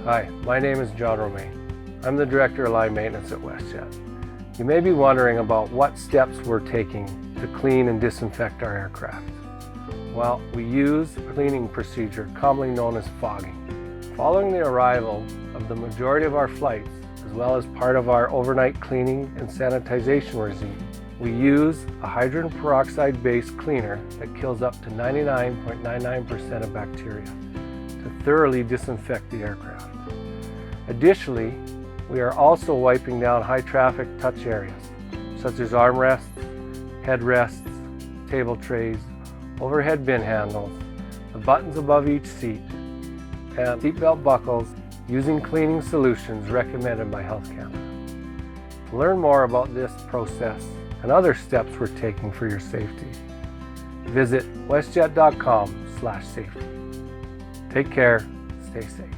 Hi, my name is John Romaine. I'm the Director of Line Maintenance at WestJet. You may be wondering about what steps we're taking to clean and disinfect our aircraft. Well, we use a cleaning procedure commonly known as fogging. Following the arrival of the majority of our flights, as well as part of our overnight cleaning and sanitization regime, we use a hydrogen peroxide-based cleaner that kills up to 99.99% of bacteria to thoroughly disinfect the aircraft. Additionally, we are also wiping down high-traffic touch areas, such as armrests, headrests, table trays, overhead bin handles, the buttons above each seat, and seatbelt buckles using cleaning solutions recommended by Health Canada. To learn more about this process and other steps we're taking for your safety, visit westjet.com/safety. Take care, stay safe.